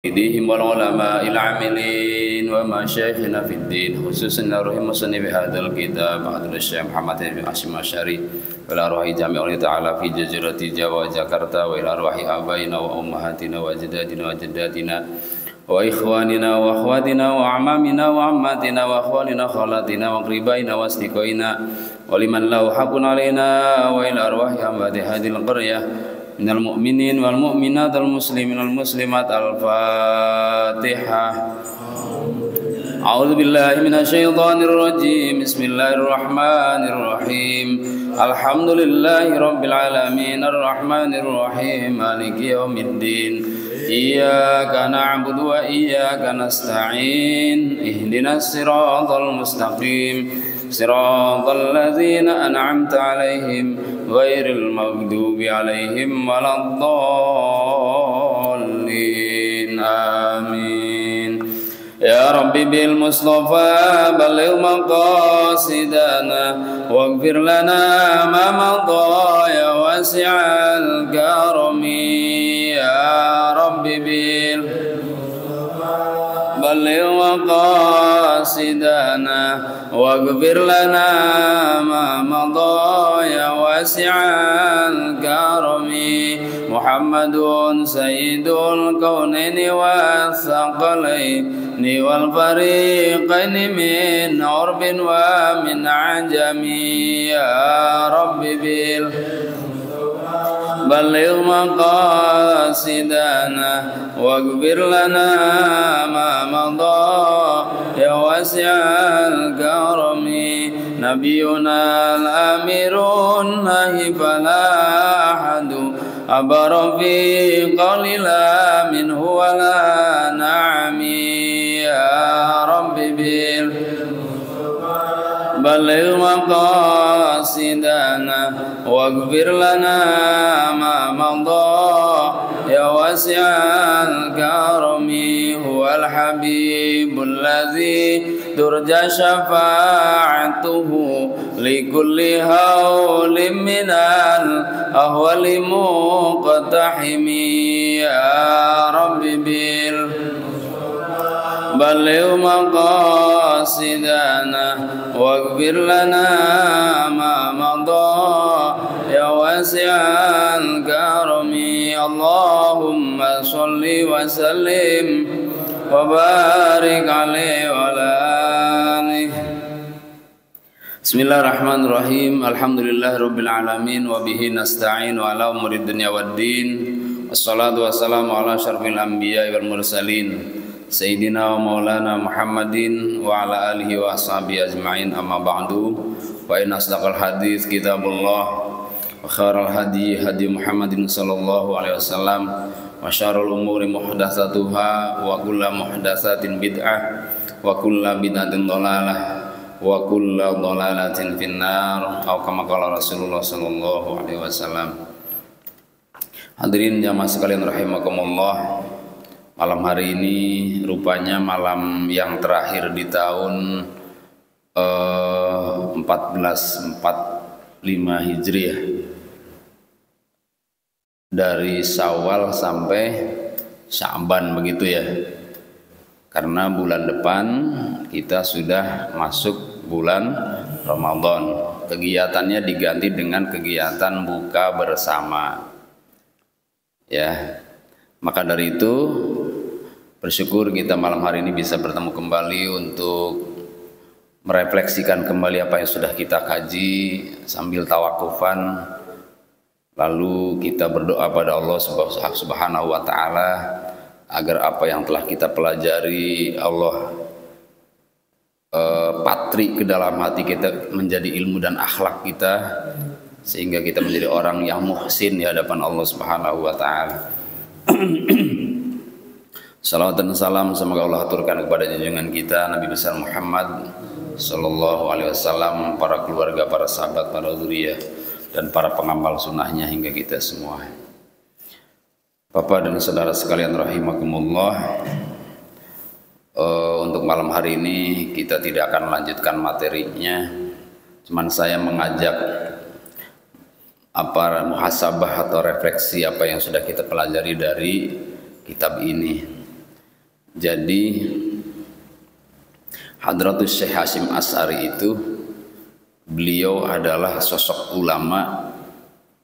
إيديهم والعلماء العاملين ومشايخنا في الدين خصوصا روح مصنف هذا الكتاب عبد الشيخ محمد بن هاشم الأشعري وإلى روح جامع الله تعالى في جزيرة جاوا جاكرتا وإلى روح آبائنا وأمهاتنا وأجدادنا وجداتنا وإخواننا وأخواتنا وأعمامنا وعماتنا وأخوالنا خالاتنا وأقربائنا وأصدقائنا ولمن له حق علينا وإلى أرواح أموات هذه القرية من المؤمنين والمؤمنات المسلمين والمسلمات. الفاتحة. أعوذ بالله من الشيطان الرجيم. بسم الله الرحمن الرحيم. الحمد لله رب العالمين الرحمن الرحيم مالك يوم الدين. إياك نعبد وإياك نستعين. اهدنا الصراط المستقيم صراط الذين أنعمت عليهم غير المغضوب عليهم ولا الضالين. آمين. يا رب بالمصطفى بلغ مقاصدنا واغفر لنا ما مضى يا واسع الكرم. يا رب بلغ مقاصدنا واغفر لنا ما مضى يا واسع الكرم. محمد سيد الكونين والثقلين والفريقين من عرب ومن عجم. يا رب بلغ مقاصدنا واغفر لنا ما مضى يا واسع الكرم. نبينا الأمير النهي فلا أحد أبر في قول لا منه ولا نعم. يا رب بلغ مقاصدنا واغفر لنا ما مضى يا واسع الكرم. هو الحبيب الذي ترجى شفاعته لكل هول من الأهوال مقتحم. يا رب بلغ مقاصدنا واغفر لنا ما مضى يا واسع الكرم. اللهم صل وسلم وبارك عليه وعلى آله. Bismillahirrahmanirrahim. Alhamdulillah rabbil alamin wa bihi nasta'in wa ala umuri dunya waddin. Wassalatu wassalamu ala syarfil anbiya wal mursalin Sayyidina wa maulana Muhammadin wa ala alihi wa ashabihi ajma'in. Amma ba'du. Wa inna asdaqal hadits kitabullah wa khairal hadi hadi Muhammadin sallallahu alaihi wasallam wa syarrul umuri muhdatsatuha wa kullu muhdatsatin bid'ah wa kullu bid'atin dhalalah wa kullu dhalalatin finnar atau kama qala Rasulullah sallallahu alaihi wasallam. Hadirin jamaah sekalian rahimakumullah. Malam hari ini rupanya malam yang terakhir di tahun 1445 Hijriah. Dari Syawal sampai Sya'ban begitu ya. Karena bulan depan kita sudah masuk bulan Ramadan. Kegiatannya diganti dengan kegiatan buka bersama. Ya. Maka dari itu bersyukur kita malam hari ini bisa bertemu kembali untuk merefleksikan kembali apa yang sudah kita kaji sambil tawakufan. Lalu kita berdoa pada Allah Subhanahu wa Ta'ala agar apa yang telah kita pelajari Allah patri ke dalam hati kita, menjadi ilmu dan akhlak kita, sehingga kita menjadi orang yang muhsin di hadapan Allah Subhanahu wa Ta'ala. Salawat dan salam semoga Allah aturkan kepada junjungan kita Nabi besar Muhammad sallallahu alaihi wasallam, para keluarga, para sahabat, para zuriyah, dan para pengamal sunnahnya hingga kita semua. Bapak dan saudara sekalian rahimakumullah, untuk malam hari ini kita tidak akan melanjutkan materinya, cuman saya mengajak muhasabah atau refleksi apa yang sudah kita pelajari dari kitab ini. Jadi Hadratus Syekh Hasyim Asy'ari itu beliau adalah sosok ulama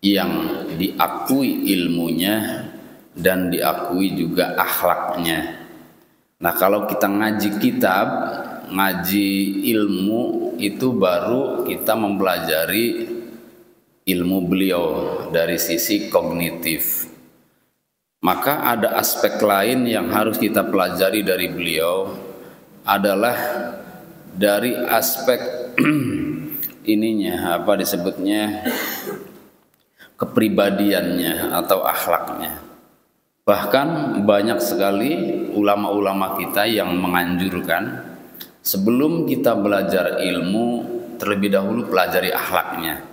yang diakui ilmunya dan diakui juga akhlaknya. Nah, kalau kita ngaji kitab, ngaji ilmu, itu baru kita mempelajari ilmu beliau dari sisi kognitif. Maka ada aspek lain yang harus kita pelajari dari beliau, adalah dari aspek ininya, apa disebutnya, kepribadiannya atau akhlaknya. Bahkan banyak sekali ulama-ulama kita yang menganjurkan sebelum kita belajar ilmu, terlebih dahulu pelajari akhlaknya.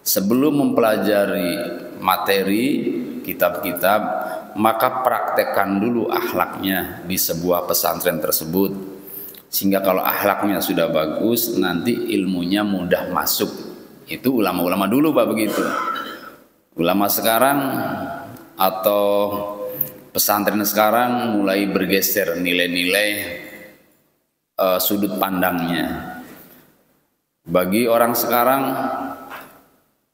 Sebelum mempelajari materi kitab-kitab, maka praktekkan dulu akhlaknya di sebuah pesantren tersebut. Sehingga kalau akhlaknya sudah bagus, nanti ilmunya mudah masuk. Itu ulama-ulama dulu Pak, begitu. Ulama sekarang atau pesantren sekarang mulai bergeser nilai-nilai sudut pandangnya. Bagi orang sekarang,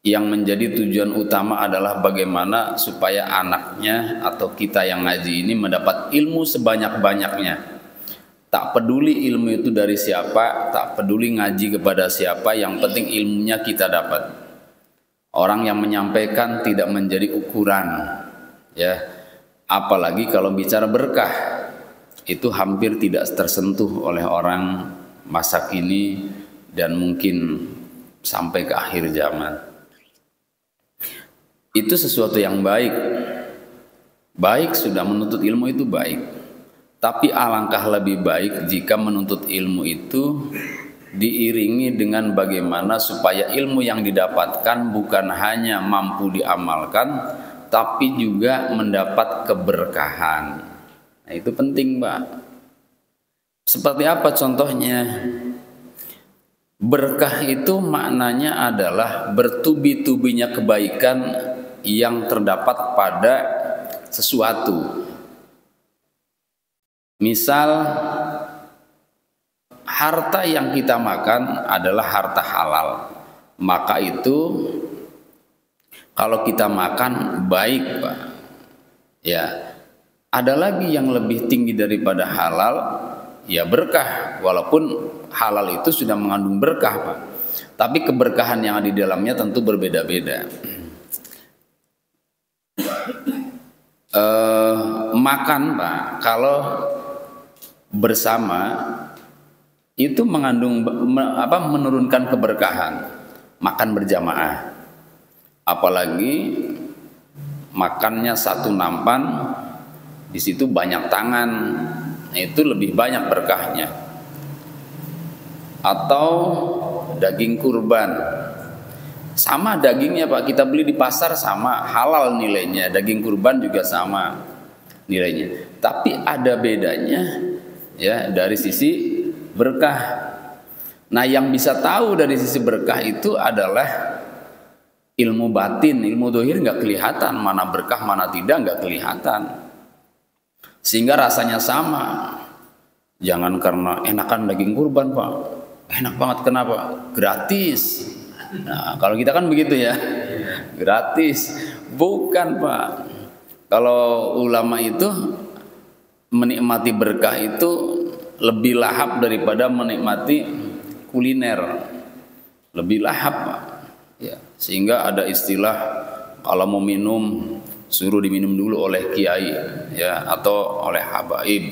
yang menjadi tujuan utama adalah bagaimana supaya anaknya atau kita yang ngaji ini mendapat ilmu sebanyak-banyaknya. Tak peduli ilmu itu dari siapa, tak peduli ngaji kepada siapa, yang penting ilmunya kita dapat. Orang yang menyampaikan tidak menjadi ukuran, ya. Apalagi kalau bicara berkah, itu hampir tidak tersentuh oleh orang masa kini dan mungkin sampai ke akhir zaman. Itu sesuatu yang baik. Baik, sudah menuntut ilmu itu baik. Tapi alangkah lebih baik jika menuntut ilmu itu diiringi dengan bagaimana supaya ilmu yang didapatkan bukan hanya mampu diamalkan, tapi juga mendapat keberkahan. Nah, itu penting, Pak. Seperti apa contohnya? Berkah itu maknanya adalah bertubi-tubinya kebaikan yang terdapat pada sesuatu. Misal, harta yang kita makan adalah harta halal, maka itu kalau kita makan baik, Pak. Ya, ada lagi yang lebih tinggi daripada halal, ya berkah. Walaupun halal itu sudah mengandung berkah, Pak. Tapi keberkahan yang ada di dalamnya tentu berbeda-beda. Makan, Pak, kalau bersama itu mengandung menurunkan keberkahan. Makan berjamaah, apalagi makannya satu nampan, di situ banyak tangan, nah itu lebih banyak berkahnya. Atau daging kurban, sama dagingnya Pak, kita beli di pasar sama, halal nilainya, daging kurban juga sama nilainya. Tapi ada bedanya, ya, dari sisi berkah. Nah, yang bisa tahu dari sisi berkah itu adalah ilmu batin. Ilmu dohir nggak kelihatan, mana berkah mana tidak nggak kelihatan, sehingga rasanya sama. Jangan karena enakan daging kurban, Pak, enak banget, kenapa? Gratis. Nah, kalau kita kan begitu ya, gratis. Bukan, Pak. Kalau ulama itu menikmati berkah itu lebih lahap daripada menikmati kuliner. Lebih lahap, Pak. Ya, sehingga ada istilah kalau mau minum suruh diminum dulu oleh kiai, ya, atau oleh habaib,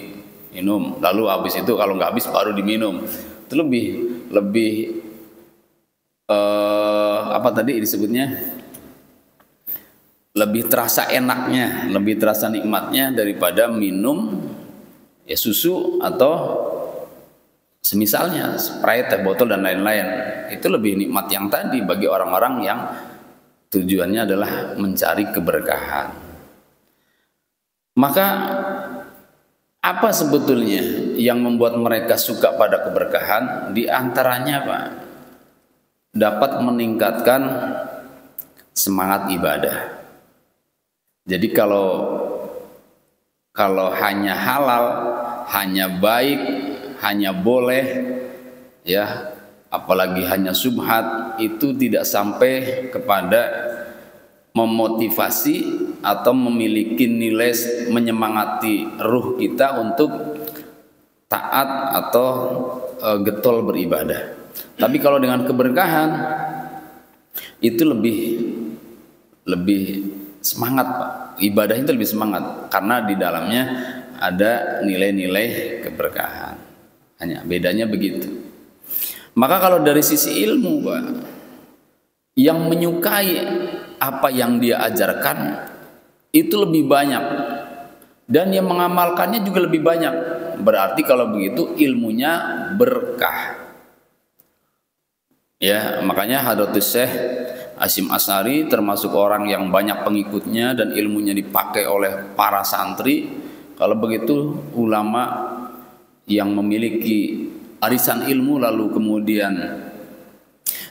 minum. Lalu habis itu kalau nggak habis baru diminum. Itu lebih apa tadi disebutnya? Lebih terasa enaknya, lebih terasa nikmatnya daripada minum ya susu atau semisalnya Sprite, teh botol dan lain-lain. Itu lebih nikmat yang tadi bagi orang-orang yang tujuannya adalah mencari keberkahan. Maka apa sebetulnya yang membuat mereka suka pada keberkahan? Di antaranya, Pak, dapat meningkatkan semangat ibadah. Jadi kalau hanya halal, hanya baik, hanya boleh, ya, apalagi hanya syubhat, itu tidak sampai kepada memotivasi atau memiliki nilai menyemangati ruh kita untuk taat atau getol beribadah. Tapi kalau dengan keberkahan itu lebih semangat, Pak. Ibadah itu lebih semangat karena di dalamnya ada nilai-nilai keberkahan. Hanya bedanya begitu. Maka kalau dari sisi ilmu, Pak, yang menyukai apa yang dia ajarkan itu lebih banyak, dan yang mengamalkannya juga lebih banyak. Berarti kalau begitu ilmunya berkah. Ya, makanya Hadratus Syekh Hasyim Asy'ari termasuk orang yang banyak pengikutnya dan ilmunya dipakai oleh para santri. Kalau begitu ulama yang memiliki arisan ilmu lalu kemudian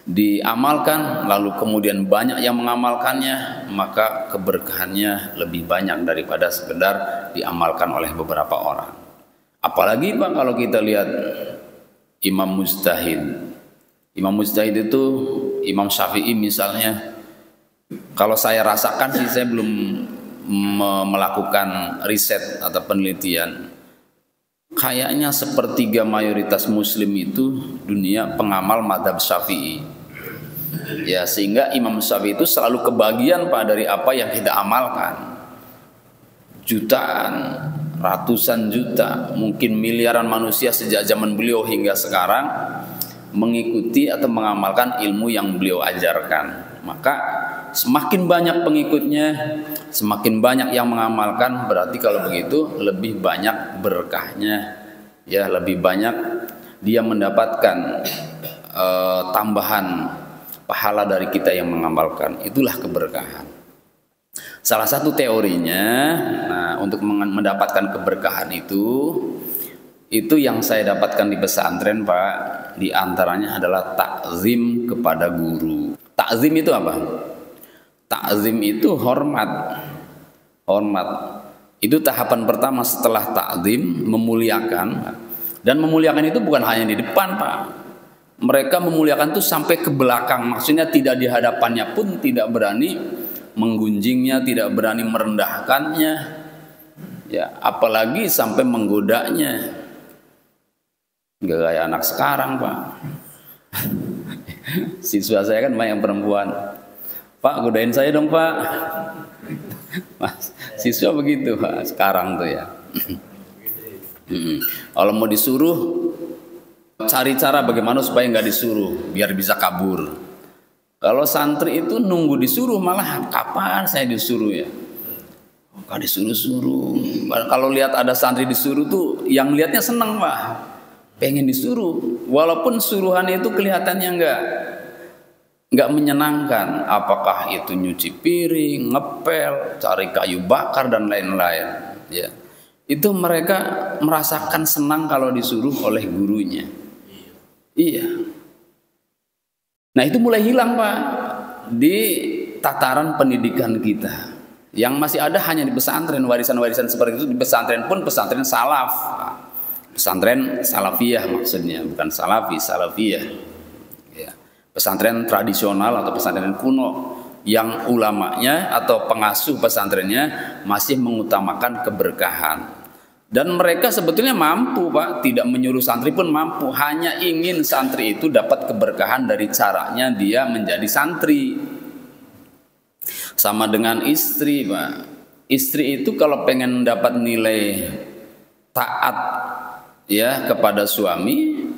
diamalkan, lalu kemudian banyak yang mengamalkannya, maka keberkahannya lebih banyak daripada sekedar diamalkan oleh beberapa orang. Apalagi Pak kalau kita lihat Imam Mujtahid. Imam Mujtahid itu Imam Syafi'i misalnya. Kalau saya rasakan sih, saya belum melakukan riset atau penelitian, kayaknya sepertiga mayoritas muslim itu dunia pengamal madhab Syafi'i. Ya, sehingga Imam Syafi'i itu selalu kebagian Pak dari apa yang kita amalkan. Jutaan, ratusan juta, mungkin miliaran manusia sejak zaman beliau hingga sekarang mengikuti atau mengamalkan ilmu yang beliau ajarkan. Maka semakin banyak pengikutnya, semakin banyak yang mengamalkan, berarti kalau begitu lebih banyak berkahnya, ya, lebih banyak dia mendapatkan tambahan pahala dari kita yang mengamalkan. Itulah keberkahan. Salah satu teorinya, nah, untuk mendapatkan keberkahan itu yang saya dapatkan di pesantren, Pak, di antaranya adalah takzim kepada guru. Takzim itu apa? Takzim itu hormat. Hormat. Itu tahapan pertama setelah takzim, memuliakan. Dan memuliakan itu bukan hanya di depan, Pak. Mereka memuliakan itu sampai ke belakang. Maksudnya tidak di hadapannya pun tidak berani menggunjingnya, tidak berani merendahkannya. Ya, apalagi sampai menggodanya. Gak kayak anak sekarang, Pak. Siswa saya kan banyak perempuan. Pak, godain saya dong, Pak. Mas, siswa begitu, Pak, sekarang tuh ya. Kalau mau disuruh, cari cara bagaimana supaya nggak disuruh, biar bisa kabur. Kalau santri itu nunggu disuruh, malah kapan saya disuruh ya? Gak disuruh-suruh. Kalau lihat ada santri disuruh tuh, yang lihatnya seneng, Pak. Pengen disuruh, walaupun suruhan itu kelihatannya nggak menyenangkan. Apakah itu nyuci piring, ngepel, cari kayu bakar dan lain-lain. Ya, itu mereka merasakan senang kalau disuruh oleh gurunya. Iya. Nah itu mulai hilang, Pak, di tataran pendidikan kita. Yang masih ada hanya di pesantren, warisan-warisan seperti itu di pesantren pun pesantren salaf. Pesantren salafiyah maksudnya, bukan salafi, salafiyah. Ya. Pesantren tradisional atau pesantren kuno yang ulamanya atau pengasuh pesantrennya masih mengutamakan keberkahan. Dan mereka sebetulnya mampu, Pak, tidak menyuruh santri pun mampu, hanya ingin santri itu dapat keberkahan dari caranya dia menjadi santri. Sama dengan istri, Pak. Istri itu kalau pengen dapat nilai taat ya kepada suami,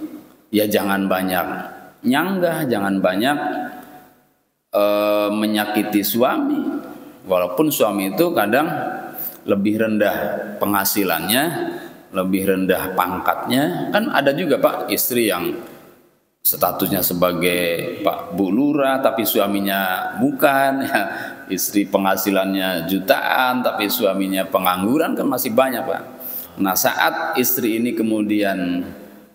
ya jangan banyak nyanggah, jangan banyak menyakiti suami. Walaupun suami itu kadang lebih rendah penghasilannya, lebih rendah pangkatnya. Kan ada juga, Pak, istri yang statusnya sebagai Pak Bu Lurah tapi suaminya bukan, ya. Istri penghasilannya jutaan tapi suaminya pengangguran, kan masih banyak, Pak. Nah, saat istri ini kemudian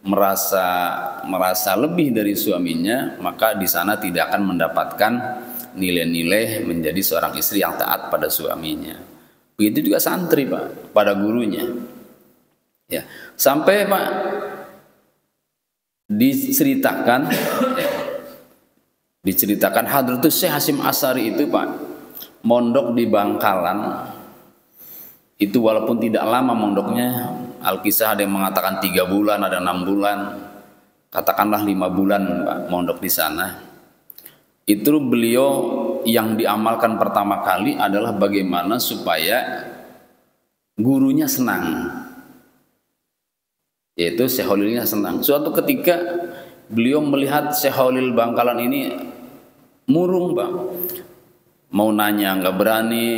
merasa lebih dari suaminya, maka di sana tidak akan mendapatkan nilai-nilai menjadi seorang istri yang taat pada suaminya. Begitu juga santri, Pak, pada gurunya. Ya, sampai Pak diceritakan Hadratus Syekh Hasyim Asy'ari itu Pak mondok di Bangkalan itu, walaupun tidak lama mondoknya, Al-Kisah ada yang mengatakan 3 bulan, ada 6 bulan, katakanlah 5 bulan Pak mondok di sana. Itu beliau yang diamalkan pertama kali adalah bagaimana supaya gurunya senang, yaitu Syekh Khalilnya senang. Suatu ketika beliau melihat Syekh Khalil Bangkalan ini murung Pak, mau nanya nggak berani,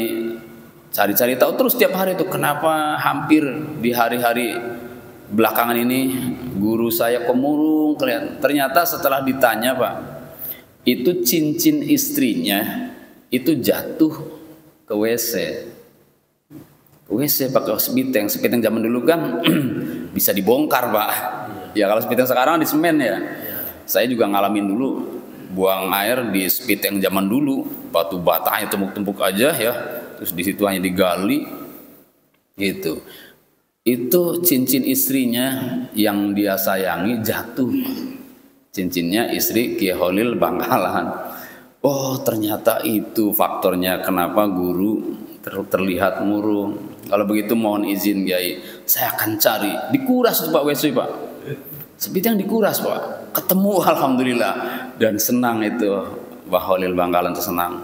cari-cari tahu terus tiap hari itu kenapa hampir di hari-hari belakangan ini guru saya pemurung kelihatan. Ternyata setelah ditanya Pak, itu cincin istrinya itu jatuh ke WC. WC pakai sepiteng zaman dulu kan bisa dibongkar Pak. Ya kalau sepiteng sekarang di semen ya. Saya juga ngalamin dulu buang air di sepiteng zaman dulu, batu batanya tumpuk-tumpuk aja ya, terus di situ hanya digali gitu. Itu cincin istrinya yang dia sayangi jatuh. Cincinnya istri Kiai Khalil Bangkalan. Oh ternyata itu faktornya kenapa guru terlihat murung. Kalau begitu mohon izin Kiai, saya akan cari. Dikuras tuh Pak WC Pak, sepiteng dikuras Pak, ketemu alhamdulillah, dan senang itu Pak Khalil Bangkalan itu senang.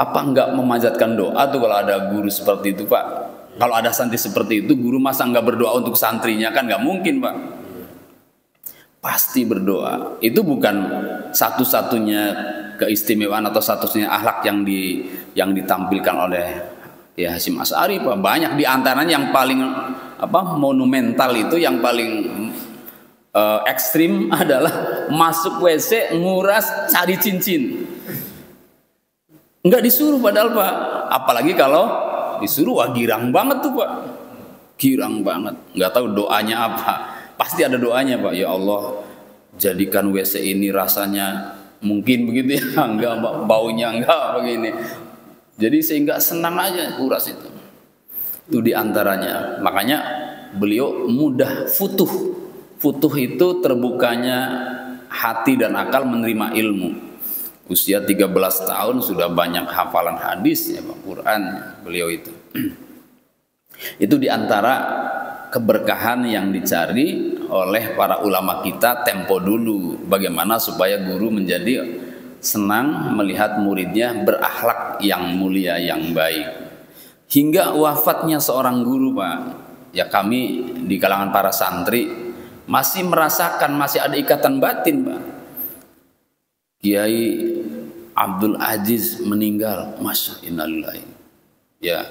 Apa enggak memanjatkan doa tuh kalau ada guru seperti itu Pak? Kalau ada santri seperti itu, guru masa enggak berdoa untuk santrinya? Kan enggak mungkin Pak. Pasti berdoa. Itu bukan satu-satunya keistimewaan atau satu-satunya akhlak yang ditampilkan oleh ya Hasyim Asy'ari Pak. Banyak di antaranya yang paling monumental itu, yang paling ekstrim adalah masuk WC nguras cari cincin. Enggak disuruh padahal Pak. Apalagi kalau disuruh, wah girang banget tuh Pak. Girang banget. Enggak tahu doanya apa. Pasti ada doanya Pak. Ya Allah, jadikan WC ini rasanya mungkin begitu ya, enggak baunya enggak begini. Jadi sehingga senang aja kuras itu. Itu diantaranya. Makanya beliau mudah futuh. Futuh itu terbukanya hati dan akal menerima ilmu. Usia 13 tahun sudah banyak hafalan hadis ya Pak, Quran beliau itu. Itu diantara keberkahan yang dicari oleh para ulama kita tempo dulu, bagaimana supaya guru menjadi senang melihat muridnya berakhlak yang mulia, yang baik. Hingga wafatnya seorang guru Pak, ya kami di kalangan para santri masih merasakan, masih ada ikatan batin Pak. Kiai Abdul Aziz meninggal, masya innalillahi. Ya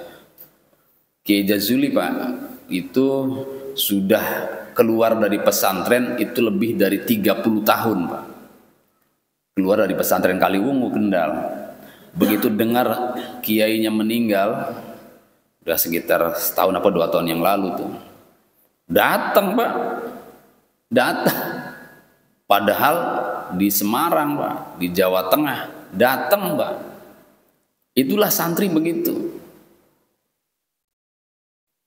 Kiai Jazuli Pak itu sudah keluar dari pesantren itu lebih dari 30 tahun Pak. Keluar dari pesantren Kaliwungu Kendal. Begitu dengar kiainya meninggal, udah sekitar setahun apa 2 tahun yang lalu tuh, datang Pak, datang. Padahal di Semarang Pak, di Jawa Tengah, datang Pak. Itulah santri begitu.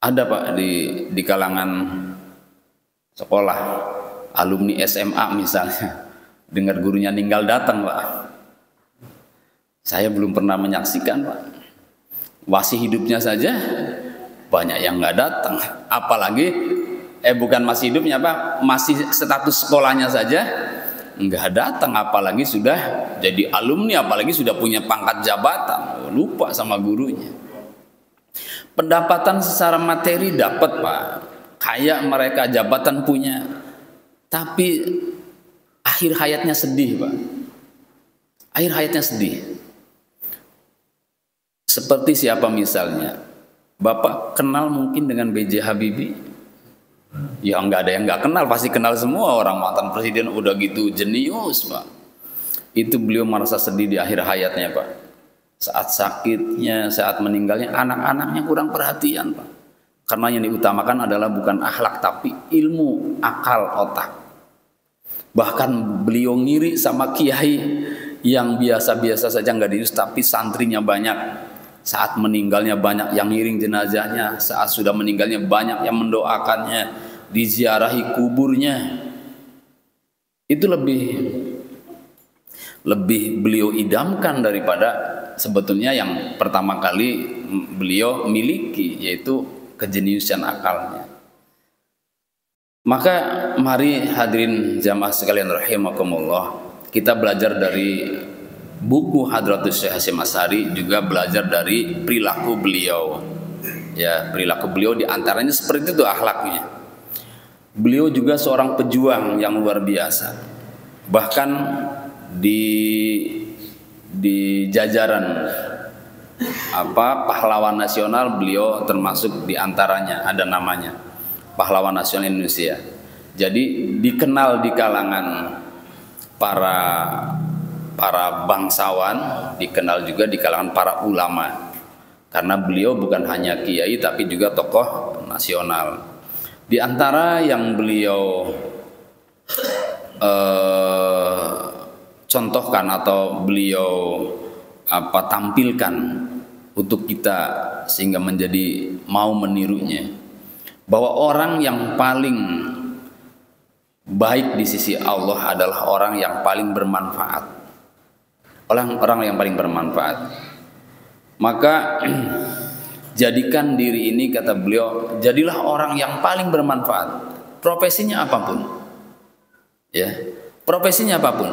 Ada Pak di kalangan sekolah, alumni SMA misalnya, dengar gurunya meninggal datang Pak. Saya belum pernah menyaksikan Pak. Masih hidupnya saja banyak yang nggak datang, apalagi bukan masih hidupnya Pak, masih status sekolahnya saja nggak datang, apalagi sudah jadi alumni, apalagi sudah punya pangkat jabatan, lupa sama gurunya. Pendapatan secara materi dapat Pak, kayak mereka jabatan punya, tapi akhir hayatnya sedih Pak. Akhir hayatnya sedih. Seperti siapa misalnya? Bapak kenal mungkin dengan B.J. Habibie? Ya nggak ada yang nggak kenal, pasti kenal semua, orang mantan presiden udah gitu jenius Pak. Itu beliau merasa sedih di akhir hayatnya Pak. Saat sakitnya, saat meninggalnya, anak-anaknya kurang perhatian Pak. Karena yang diutamakan adalah bukan akhlak tapi ilmu, akal, otak. Bahkan beliau ngiri sama kiai yang biasa-biasa saja nggak diurus tapi santrinya banyak. saat meninggalnya banyak yang ngiring jenazahnya, saat sudah meninggalnya banyak yang mendoakannya, diziarahi kuburnya. Itu lebih beliau idamkan daripada sebetulnya yang pertama kali beliau miliki, yaitu kejeniusan akalnya. Maka mari hadirin jamaah sekalian rahimakumullah, kita belajar dari buku Hadratus Syekh Hasyim Asy'ari, juga belajar dari perilaku beliau. Ya, perilaku beliau diantaranya seperti itu akhlaknya. Beliau juga seorang pejuang yang luar biasa. Bahkan di jajaran pahlawan nasional beliau termasuk diantaranya, ada namanya pahlawan nasional Indonesia. Jadi dikenal di kalangan para bangsawan, dikenal juga di kalangan para ulama, karena beliau bukan hanya kiai tapi juga tokoh nasional. Di antara yang beliau contohkan atau beliau tampilkan untuk kita sehingga menjadi mau menirunya, bahwa orang yang paling baik di sisi Allah adalah orang yang paling bermanfaat. Orang yang paling bermanfaat. Maka jadikan diri ini, kata beliau, jadilah orang yang paling bermanfaat. Profesinya apapun. Ya, profesinya apapun.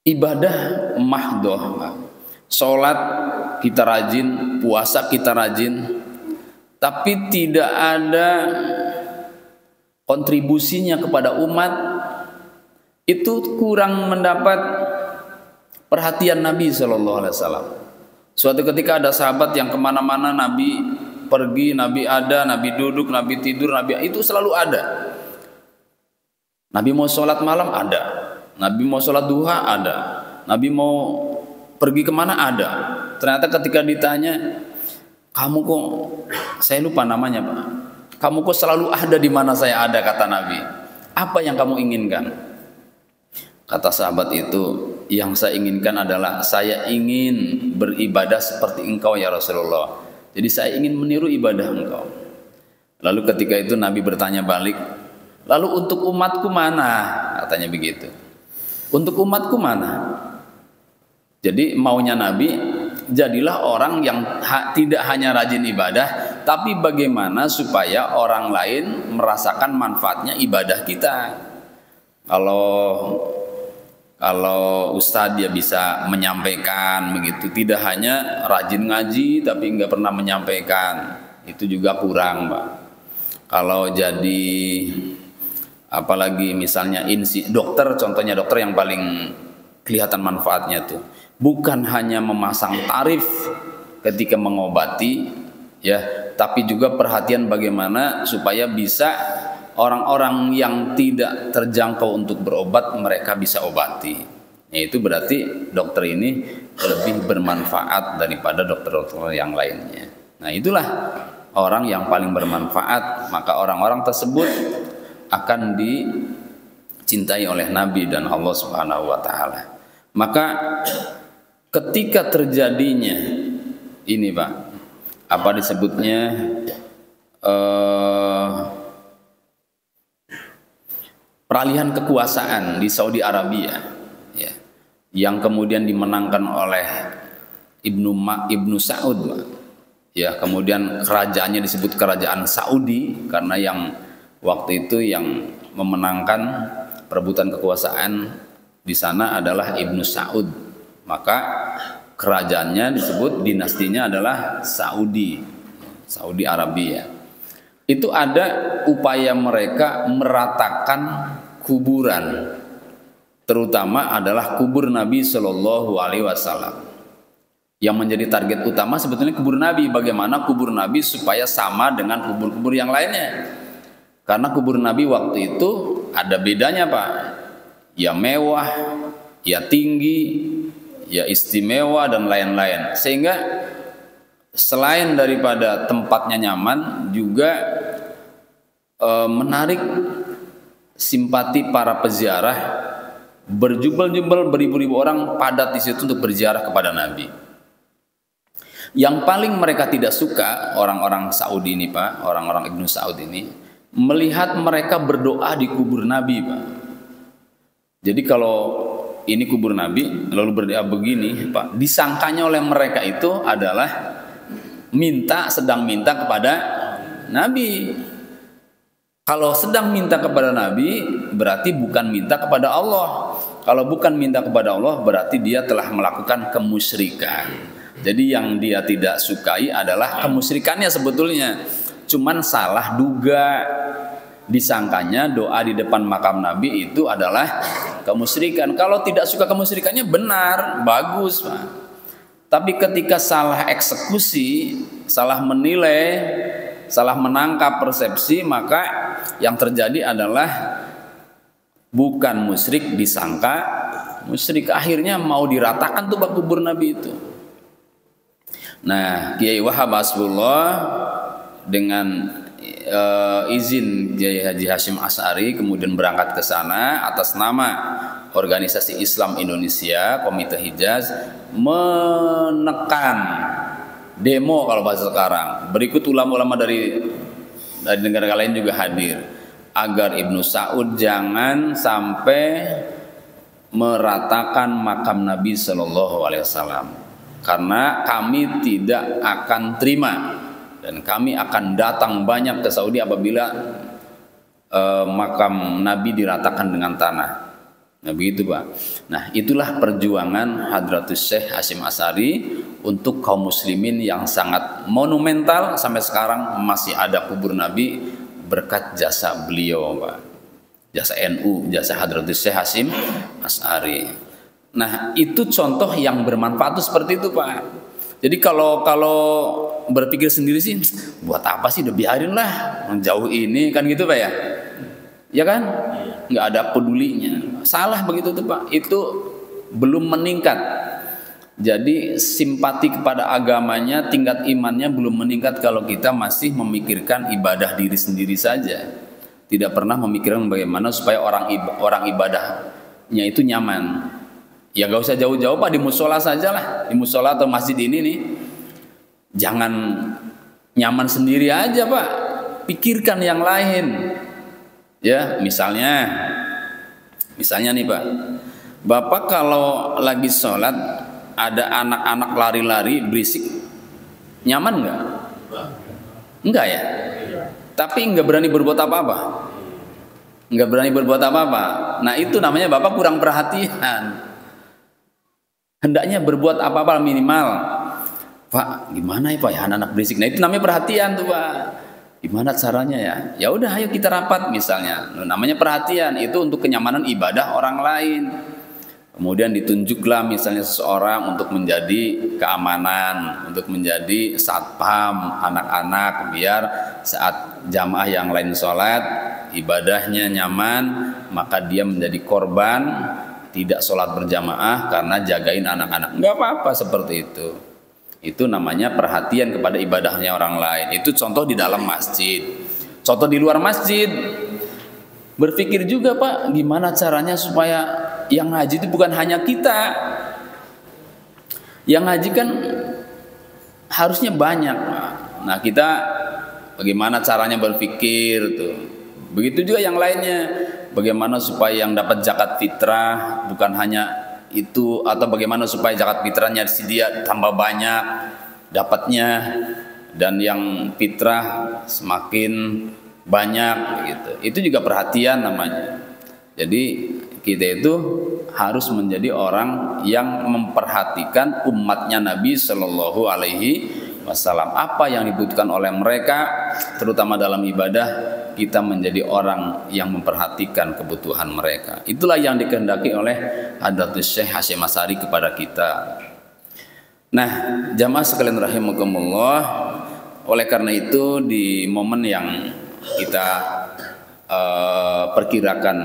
Ibadah mahdoh, sholat kita rajin, puasa kita rajin, tapi tidak ada kontribusinya kepada umat, itu kurang mendapat perhatian Nabi SAW. Suatu ketika ada sahabat yang kemana-mana Nabi pergi, Nabi ada, Nabi duduk, Nabi tidur, Nabi itu selalu ada. Nabi mau sholat malam ada, Nabi mau sholat duha ada, Nabi mau pergi kemana ada. Ternyata ketika ditanya, kamu kok, saya lupa namanya Pak, kamu kok selalu ada di mana saya ada, kata Nabi. Apa yang kamu inginkan? Kata sahabat itu, yang saya inginkan adalah saya ingin beribadah seperti engkau ya Rasulullah. Jadi saya ingin meniru ibadah engkau. Lalu ketika itu Nabi bertanya balik, lalu untuk umatku mana? Katanya begitu. Untuk umatku mana? Jadi maunya Nabi, jadilah orang yang tidak hanya rajin ibadah, tapi bagaimana supaya orang lain merasakan manfaatnya ibadah kita. Kalau ustadz dia bisa menyampaikan begitu, tidak hanya rajin ngaji tapi nggak pernah menyampaikan, itu juga kurang, Pak. Kalau jadi apalagi misalnya dokter, contohnya dokter yang paling kelihatan manfaatnya tuh bukan hanya memasang tarif ketika mengobati, ya, tapi juga perhatian bagaimana supaya bisa orang-orang yang tidak terjangkau untuk berobat mereka bisa obati. Ya, itu berarti dokter ini lebih bermanfaat daripada dokter-dokter yang lainnya. Nah, itulah orang yang paling bermanfaat, maka orang-orang tersebut akan dicintai oleh Nabi dan Allah Subhanahu wa taala. Maka ketika terjadinya ini, Pak, apa disebutnya peralihan kekuasaan di Saudi Arabia, ya, yang kemudian dimenangkan oleh Ibnu Saud, ya, kemudian kerajaannya disebut kerajaan Saudi karena yang waktu itu yang memenangkan perebutan kekuasaan di sana adalah Ibnu Saud, maka kerajaannya disebut dinastinya adalah Saudi Arabia. Itu ada upaya mereka meratakan kuburan, terutama adalah kubur Nabi Shallallahu Alaihi Wasallam. Yang menjadi target utama sebetulnya kubur Nabi. Bagaimana kubur Nabi supaya sama dengan kubur-kubur yang lainnya? Karena kubur Nabi waktu itu ada bedanya, Pak. Ya mewah, ya tinggi, ya istimewa dan lain-lain. Sehingga selain daripada tempatnya nyaman, juga menarik simpati para peziarah. Berjubel-jubel beribu-ribu orang padat di situ untuk berziarah kepada Nabi. Yang paling mereka tidak suka orang-orang Saudi ini Pak, orang-orang Ibnu Saud ini melihat mereka berdoa di kubur Nabi Pak. Jadi kalau ini kubur Nabi lalu berdoa begini Pak, disangkanya oleh mereka itu adalah sedang minta kepada Nabi. Kalau sedang minta kepada Nabi berarti bukan minta kepada Allah. Kalau bukan minta kepada Allah berarti dia telah melakukan kemusyrikan. Jadi yang dia tidak sukai adalah kemusyrikannya sebetulnya. Cuman salah duga, disangkanya doa di depan makam Nabi itu adalah kemusyrikan. Kalau tidak suka kemusyrikannya benar, bagus Pak. Tapi ketika salah eksekusi, salah menilai, salah menangkap persepsi, maka yang terjadi adalah bukan musyrik disangka musyrik. Akhirnya mau diratakan tuh bak kubur Nabi itu. Nah, Kiai Wahab Hasbullah dengan izin Kiai Haji Hashim Asy'ari kemudian berangkat ke sana atas nama Organisasi Islam Indonesia Komite Hijaz, menekan demo kalau bahasa sekarang. Berikut ulama-ulama dari negara lain juga hadir agar Ibnu Saud jangan sampai meratakan makam Nabi Shallallahu Alaihi Wasallam, karena kami tidak akan terima dan kami akan datang banyak ke Saudi apabila makam Nabi diratakan dengan tanah. Nah begitu Pak. Nah itulah perjuangan Hadratus Syekh Hashim Asy'ari untuk kaum muslimin yang sangat monumental. Sampai sekarang masih ada kubur Nabi berkat jasa beliau Pak, jasa NU, jasa Hadratus Syekh Hashim Asy'ari. Nah itu contoh yang bermanfaat tuh seperti itu Pak. Jadi kalau berpikir sendiri sih, buat apa sih, udah biarin lah menjauh ini kan gitu Pak ya. Ya kan? Nggak ada pedulinya. Salah begitu tuh Pak. Itu belum meningkat. Jadi simpati kepada agamanya, tingkat imannya belum meningkat kalau kita masih memikirkan ibadah diri sendiri saja. Tidak pernah memikirkan bagaimana supaya orang ibadahnya itu nyaman. Ya nggak usah jauh-jauh Pak, di musola saja lah. Di musola atau masjid ini nih, jangan nyaman sendiri aja Pak. Pikirkan yang lain. Ya, misalnya nih Pak, Bapak kalau lagi sholat ada anak-anak lari-lari berisik, nyaman nggak? Enggak ya? Tapi nggak berani berbuat apa-apa. Nggak berani berbuat apa-apa. Nah itu namanya Bapak kurang perhatian. Hendaknya berbuat apa-apa minimal. Pak, gimana ya Pak ya anak-anak berisik? Nah itu namanya perhatian tuh Pak. Gimana caranya ya? Ya udah ayo kita rapat misalnya. Namanya perhatian itu untuk kenyamanan ibadah orang lain. Kemudian ditunjuklah misalnya seseorang untuk menjadi keamanan, untuk menjadi satpam anak-anak biar saat jamaah yang lain sholat ibadahnya nyaman, maka dia menjadi korban tidak sholat berjamaah karena jagain anak-anak. Nggak apa-apa seperti itu. Itu namanya perhatian kepada ibadahnya orang lain. Itu contoh di dalam masjid. Contoh di luar masjid, berpikir juga Pak, gimana caranya supaya yang haji itu bukan hanya kita. Yang haji kan harusnya banyak Pak. Nah kita bagaimana caranya berpikir tuh. Begitu juga yang lainnya. Bagaimana supaya yang dapat zakat fitrah bukan hanya itu, atau bagaimana supaya zakat fitrahnya dia tambah banyak dapatnya dan yang fitrah semakin banyak gitu. Itu juga perhatian namanya. Jadi kita itu harus menjadi orang yang memperhatikan umatnya Nabi Shallallahu Alaihi Wasallam. Apa yang dibutuhkan oleh mereka, terutama dalam ibadah, kita menjadi orang yang memperhatikan kebutuhan mereka. Itulah yang dikehendaki oleh Hadratus Syekh Hashim Asy'ari kepada kita. Nah, jamaah sekalian rahimakumullah, oleh karena itu di momen yang kita perkirakan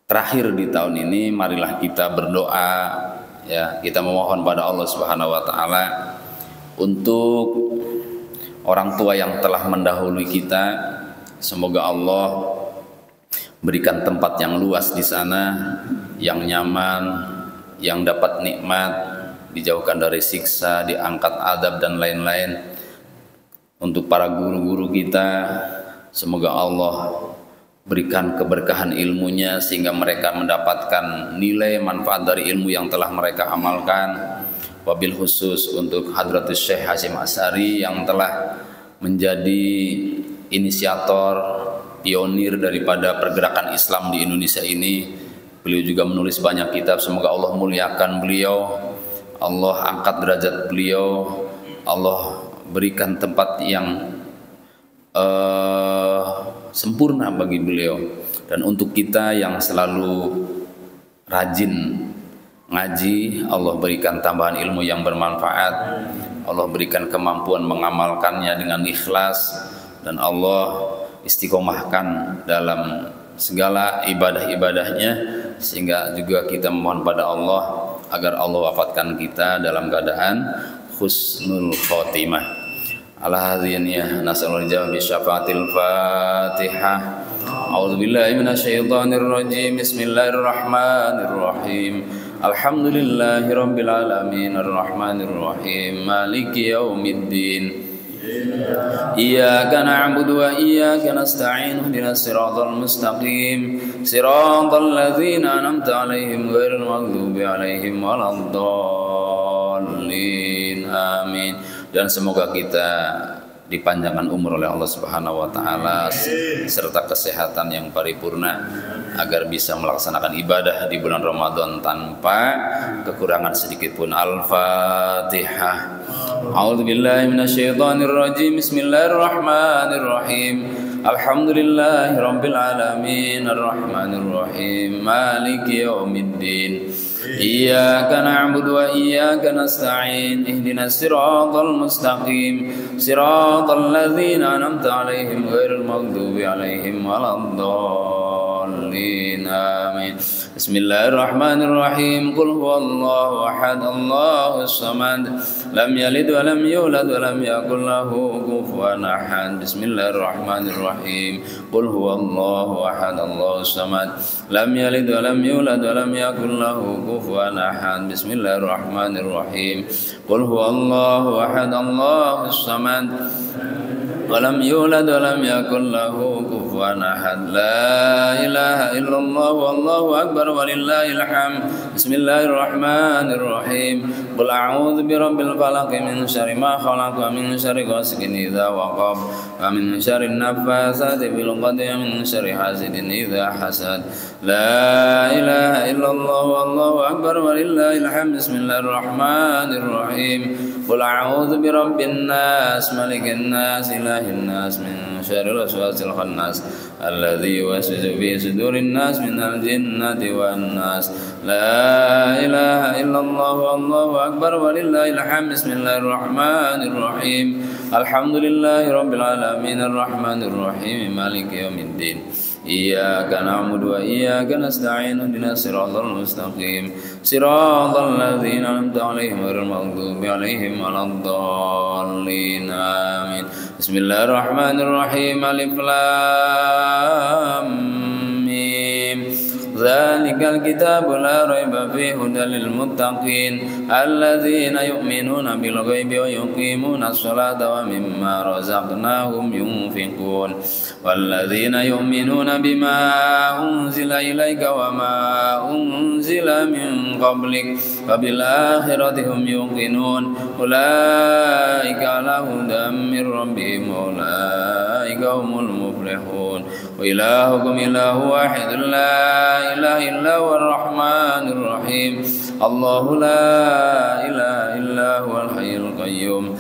terakhir di tahun ini, marilah kita berdoa ya, kita memohon pada Allah Subhanahu wa taala untuk orang tua yang telah mendahului kita. Semoga Allah berikan tempat yang luas di sana, yang nyaman, yang dapat nikmat dijauhkan dari siksa, diangkat adab dan lain-lain. Untuk para guru-guru kita, semoga Allah berikan keberkahan ilmunya sehingga mereka mendapatkan nilai manfaat dari ilmu yang telah mereka amalkan. Wabil khusus untuk Hadratus Syekh Hasyim Asy'ari yang telah menjadi inisiator, pionir daripada pergerakan Islam di Indonesia ini. Beliau juga menulis banyak kitab. Semoga Allah muliakan beliau, Allah angkat derajat beliau, Allah berikan tempat yang sempurna bagi beliau. Dan untuk kita yang selalu rajin ngaji, Allah berikan tambahan ilmu yang bermanfaat, Allah berikan kemampuan mengamalkannya dengan ikhlas, dan Allah istiqomahkan dalam segala ibadah-ibadahnya, sehingga juga kita memohon pada Allah agar Allah wafatkan kita dalam keadaan husnul khotimah. Ala hadhihi nas'alul jawab bi syafaatil Fatihah. A'udzu billahi minasyaitonir rajim. Bismillahirrahmanirrahim. Alhamdulillahi rabbil alamin arrahmanir rahim maliki yaumiddin. Iyyaka na'budu wa iyyaka nasta'in ihdinas siratal mustaqim siratal ladzina an'amta 'alaihim ghairil maghdubi 'alaihim waladdallin. Amin. Dan semoga kita dipanjangkan umur oleh Allah Subhanahu wa taala serta kesehatan yang paripurna agar bisa melaksanakan ibadah di bulan Ramadan tanpa kekurangan sedikit pun. Al-Fatihah. A'udzu billahi minasyaitonir rajim. Bismillahirrahmanirrahim. Alhamdulillahi rabbil alamin arrahmanir rahim maliki yaumiddin. Iyyaka na'budu wa iyyaka nasta'in ihdinas siratal mustaqim siratal ladzina an'amta 'alaihim ghairil maghdubi 'alaihim waladdallin. Amin. Bismillahirrahmanirrahim. Qul huwallahu ahad Allahus samad lam yalid wa lam yulad wa lam yakul lahu kufuwan ahad. Bismillahirrahmanirrahim. Qul huwallahu ahad Allahus samad lam yalid wa lam yulad wa lam yakul lahu kufuwan ahad. Bismillahirrahmanirrahim. Qul huwallahu ahad Allahus samad walam yulad walam yakul lahu kufuwan ahad. La ilaha illallah wallahu akbar walillahil hamd. Bismillahirrahmanirrahim. Qul a'udzu birabbil falaq min syarri ma khalaq wa min syarri ghasiqin idza waqab wa min syarri naffasati fil 'uqad wa min syarri hasidin idza hasad. La ilaha illallah wallahu akbar walillahil hamd. Bismillahirrahmanirrahim. Qul a'udzu birabbin nas malikin nas ilahin nas min syarril waswasil khannas alladzi yuwaswisu fi sudurin nas minal jinnati wan nas. La ilaha illallah wallahu akbar walillahil hamd. Bismillahirrahmanirrahim. Alhamdulillahi rabbil alamin arrahmanir rahim maliki yaumiddin. Iyyaka na'budu wa iyyaka nasta'in ihdinas siratal mustaqim siratal ladzina an'amta 'alaihim ghairil maghdubi 'alaihim waladdallin. Amin. Bismillahirrahmanirrahim. Alif lam mim. Dzalikal kitabu la raiba fihi hudal lil muttaqin alladzina yu'minuna bil ghaibi wa yuqimuna as-salata wa mimma razaqnahum yunfiqun walladzina yu'minuna bima unzila ilaika wa ma unzila min qablik wa bil akhirati hum yuqinun ulaika ala hudan min rabbihim ulaika humul muflihun. Wa ilahukum ilahu wahidun la ilaha illa huwar rahmanir rahim. Allahu la ilaha illa huwal hayyul qayyum.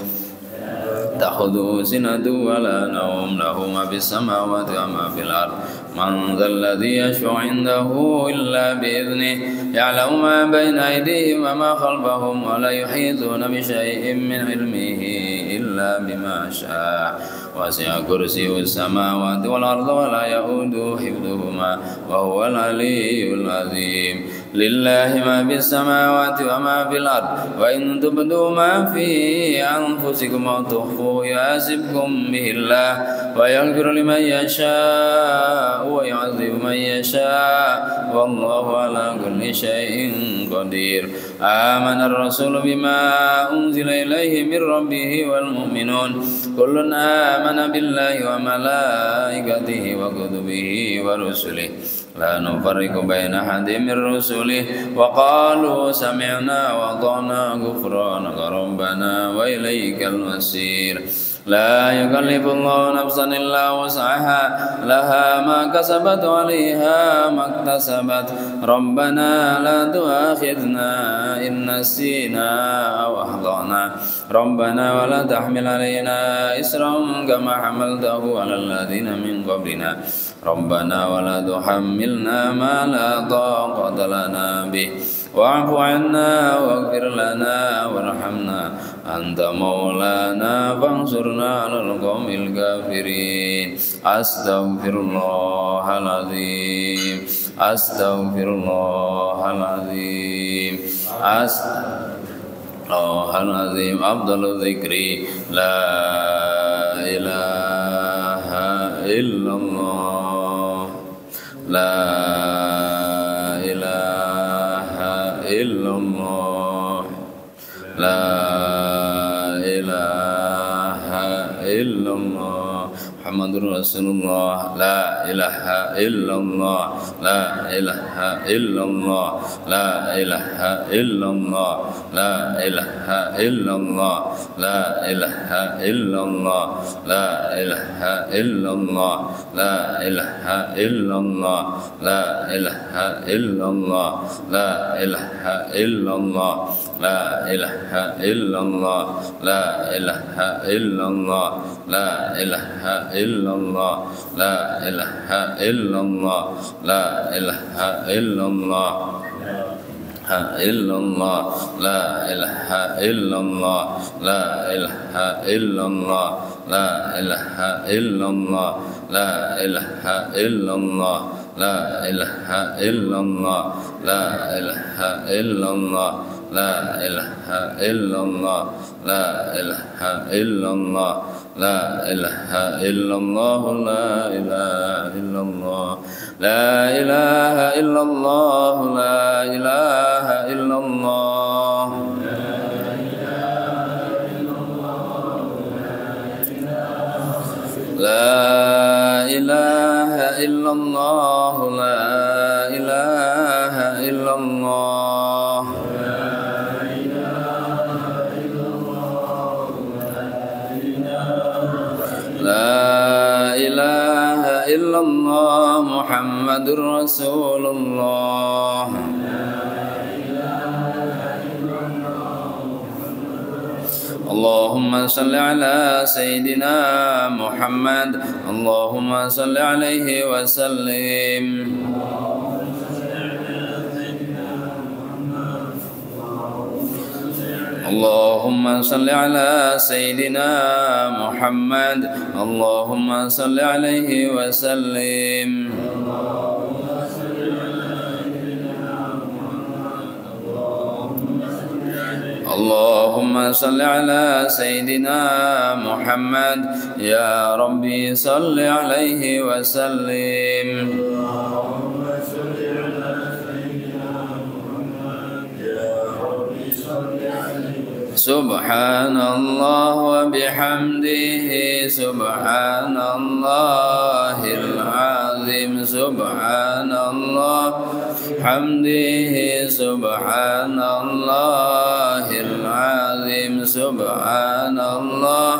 Ta'khudhuhu sinatun wa la nawm lahu ma fis samawati wa ma fil ard. Man dhal ladzi yashfa'u 'indahu illa bi idhnihi ya'lamu ma bayna aydihim wa ma khalfahum wa la yuhituna bi shay'in min 'ilmihi illa bima sha'a. Wasi'a kursiyyus samawati wal arda wa la ya'uduhu hifdhuhuma wa huwal 'aliyyul 'azim. لله ما في السماوات وما في الأرض وإن تبدوا ما في أنفسكم أو تخفوه يحاسبكم به الله ويغفر لمن يشاء ويعذب من يشاء والله على كل شيء قدير آمن الرسول بما أنزل إليه من ربه والمؤمنون كل آمن بالله وملائكته وكتبه ورسله لا نفرق بين أحد من رسله وقالوا سمعنا وأطعنا غفرانك ربنا وإليك المصير لا يكلف الله نفسا إلا وسعها لها ما كسبت وعليها ما اكتسبت ربنا لا تؤاخذنا إن نسينا أو أخطأنا ربنا ولا تحمل علينا إسرا كما حملته على الذين من قبلنا ربنا ولا تحملنا ما لا طاقة لنا به واعف عنا واغفر لنا وارحمنا أنت مولانا فانصرنا على القوم الكافرين أستغفر الله العظيم أستغفر الله العظيم الله العظيم أفضل الذكر لا إله إلا الله لا إله إلا الله لا إله إلا الله محمد رسول الله لا إله إلا الله لا إله إلا الله لا إله إلا الله لا إله إلا الله لا إله إلا الله لا إله إلا الله لا إله إلا الله لا إله إلا الله لا إله إلا الله لا إله إلا الله لا إله إلا الله لا إله إلا الله لا إله إلا الله لا إله إلا الله إلا الله لا إله إلا الله لا إله إلا الله لا إله إلا الله لا إله إلا الله لا إله إلا الله لا إله إلا الله لا إله إلا الله لا إله إلا الله لا إله إلا الله لا إله إلا الله لا إله إلا الله لا إله إلا الله لا إله إلا الله لا إله إلا الله لا إله إلا الله محمد رسول الله اللهم صل على سيدنا محمد اللهم صل عليه وسلم اللهم صل على سيدنا محمد اللهم صل عليه وسلم اللهم صل على سيدنا محمد يا ربي صل عليه وسلم سبحان الله وبحمده سبحان الله العظيم سبحان الله حمده سبحان الله العظيم سبحان الله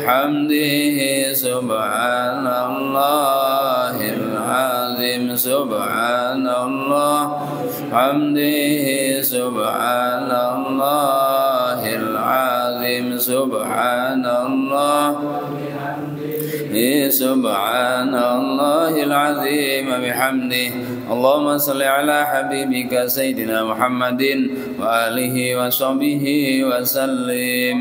حمده سبحان الله العظيم سبحان الله حمده سبحان الله العظيم سبحان الله سبحان الله العظيم بحمده اللهم صل على حبيبك سيدنا محمد وآله وصحبه وسلم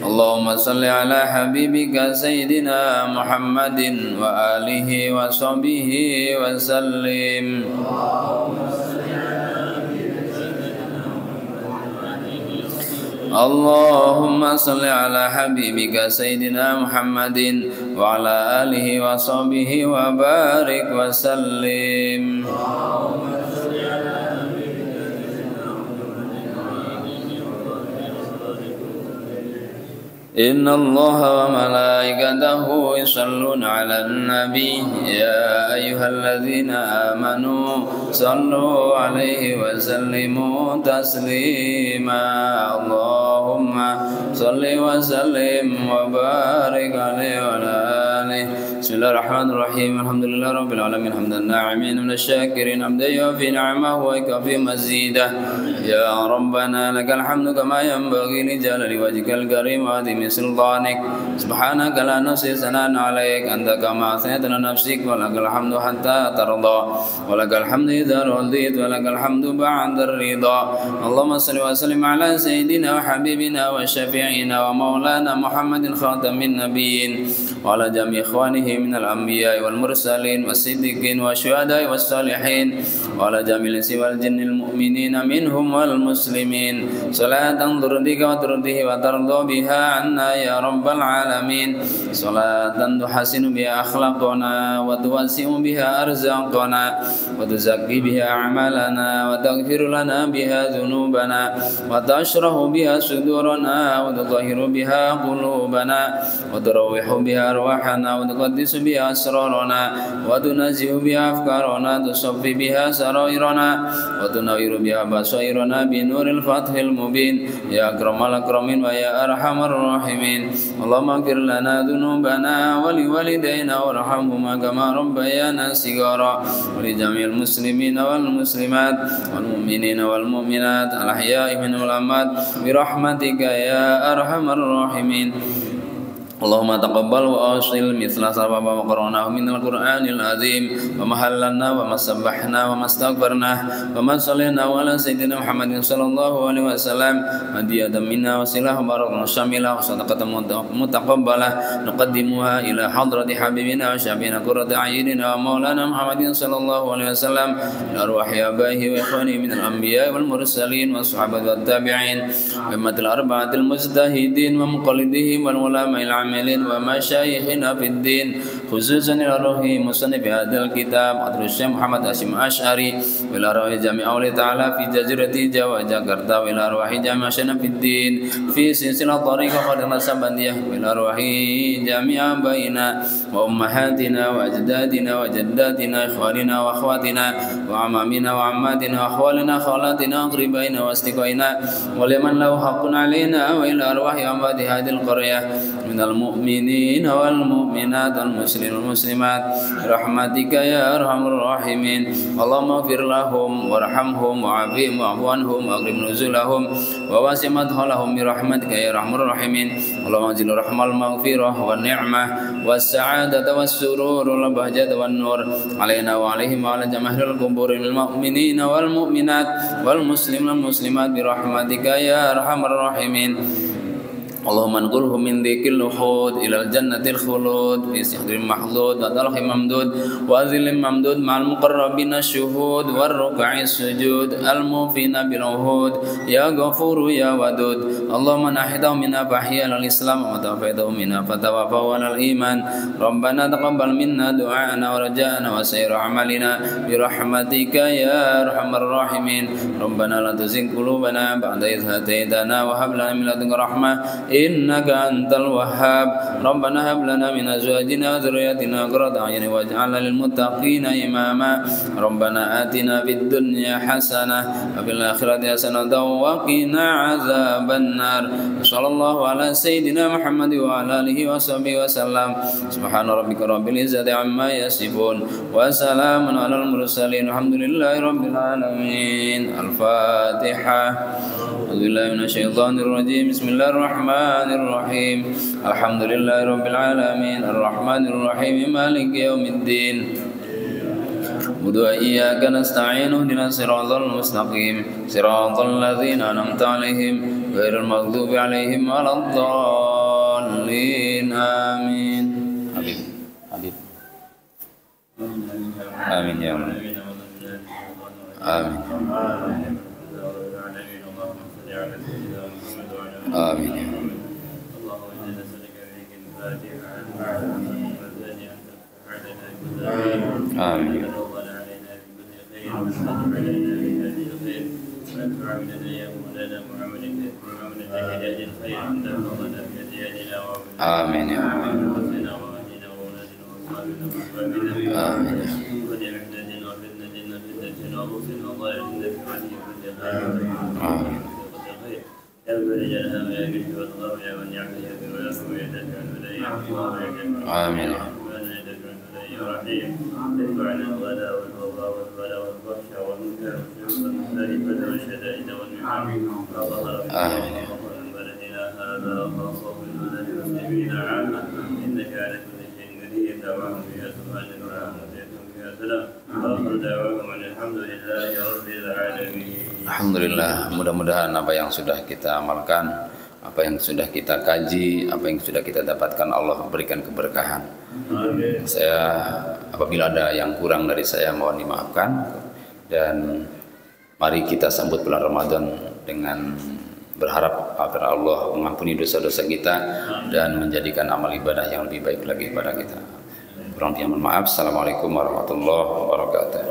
اللهم صل على حبيبك سيدنا محمد وآله وصحبه وسلم. اللهم صل على حبيبك سيدنا محمد وعلى آله وصحبه وبارك وسلم. إن الله وملائكته يصلون على النبي يا أيها الذين آمنوا صلوا عليه وسلموا تسليما. اللهم صل وسلم وبارك عليه وعلى آله. بسم الله الرحمن الرحيم. الحمد لله رب العالمين حمدا الناعمين من الشاكرين حمدا يوفي نعمه ويكفي مزيده. يا ربنا لك الحمد كما ينبغي لجلال وجهك الكريم وعظيم سلطانك. سبحانك لا نحصي ثناء عليك أنت كما أثنيت على نفسك ولك الحمد حتى ترضى ولك الحمد إذا رضيت ولك الحمد بعد الرضا. اللهم صل وسلم على سيدنا وحبيبنا وشفيعنا ومولانا محمد خاتم النبيين وعلى جميع إخوانه من الأنبياء والمرسلين والصديقين والشهداء والصالحين وعلى جميع الإنس والجن المؤمنين منهم والمسلمين صلاة ترضيك وترضيه وترضى بها عنا يا رب العالمين. صلاة تحسن بها أخلاقنا وتوسع بها أرزاقنا وتزكي بها أعمالنا وتغفر لنا بها ذنوبنا وتشرح بها صدورنا وتطهر بها قلوبنا وتروح بها أرواحنا وتقدس بها أسرارنا وتنزه بها أفكارنا تصفي بها سرائرنا وتنور بها بصائرنا بنور الفتح المبين يا أكرم الأكرمين ويا أرحم الراحمين. اللهم اغفر لنا ذنوبنا ولوالدينا وارحمهما كما ربيانا صغارا ولجميع المسلمين والمسلمات والمؤمنين والمؤمنات الأحياء منهم والأموات برحمتك يا أرحم الراحمين. اللهم تقبل وأوصل مثل سبب ما قرأناه من القرآن العظيم وما هللنا وما سبحنا وما استغفرناه وما صلينا على سيدنا محمد صلى الله عليه وسلم هدية منا وسيلة بارك شاملة وصدقة متقبلة نقدمها إلى حضرة حبيبنا وشفيعنا قرة أعيننا ومولانا محمد صلى الله عليه وسلم لأرواح آبائه وإخوانه من الأنبياء والمرسلين والصحابة والتابعين وأئمة الأربعة المجتهدين ومقلديهم والعلماء العاملين ومشايخنا في الدين خصوصا إلى روح مصنف هذا الكتاب حضرة الشيخ محمد هاشم أشعري وإلى أرواح جميع أولياء تعالى في جزيرة جاوة جاكرتا وإلى أرواح جميع شيخنا في الدين في سلسلة طريقة خالد السبندية وإلى أرواح جميع آبائنا وأمهاتنا وأجدادنا وجداتنا إخواننا وأخواتنا وعمامنا وعماتنا وأخوالنا وخالاتنا وأقربائنا وأصدقائنا ولمن له حق علينا وإلى أرواح أموات هذه القرية من المؤمنين والمؤمنات والمسلمين والمسلمات برحمتك يا أرحم الراحمين. اللهم اغفر لهم وارحمهم وعافهم واعف عنهم واكرم نزلهم وواسع مدخلهم برحمتك يا أرحم الراحمين. اللهم انزل رحمة المغفرة والنعمة والسعادة والسرور والبهجة والنور علينا وعليهم وعلى جميع القبور المؤمنين والمؤمنات والمسلمين والمسلمات برحمتك يا أرحم الراحمين. اللهم انقلهم من ذيك الوحود إلى الجنة الخلود في سحر محظود وطلق ممدود وذل ممدود مع المقربين الشهود والركع السجود الموفين بالعهود يا غفور يا ودود. اللهم نحيته منا فأحيا على الإسلام وتوفيته منا فتوفى على الإيمان. ربنا تقبل منا دعاءنا ورجاءنا وسير أعمالنا برحمتك يا أرحم الراحمين. ربنا لا تزغ قلوبنا بعد إذ هديتنا وهب لنا من لدنك رحمة إنك أنت الوهاب. ربنا هب لنا من أزواجنا وذرياتنا قرة أعين واجعلنا للمتقين إماما. ربنا آتنا في الدنيا حسنة وفي الآخرة حسنة وقنا عذاب النار. صلى الله على سيدنا محمد وعلى آله وصحبه وسلم. سبحان ربك رب العزة عما يصفون وسلام على المرسلين الحمد لله رب العالمين. الفاتحة. أعوذ بالله من الشيطان الرجيم. بسم الله الرحمن الرحيم. الحمد لله رب العالمين الرحمن الرحيم مالك يوم الدين إياك نستعين اهدنا الصراط المستقيم صراط الذين أنعمت عليهم غير المغضوب عليهم ولا الضالين. الضالين آمين. حبيب حبيب آمين يا رب. آمين آمين يا رب. آمين. آمين يا رب. آمين. آمين. Alhamdulillah, mudah-mudahan apa yang sudah kita amalkan, apa yang sudah kita kaji, apa yang sudah kita dapatkan, Allah berikan keberkahan. Saya apabila ada yang kurang dari saya mohon dimaafkan, dan mari kita sambut bulan Ramadan dengan berharap agar Allah mengampuni dosa-dosa kita dan menjadikan amal ibadah yang lebih baik lagi pada kita. Kurang lebihnya mohon maaf. Assalamualaikum warahmatullahi wabarakatuh.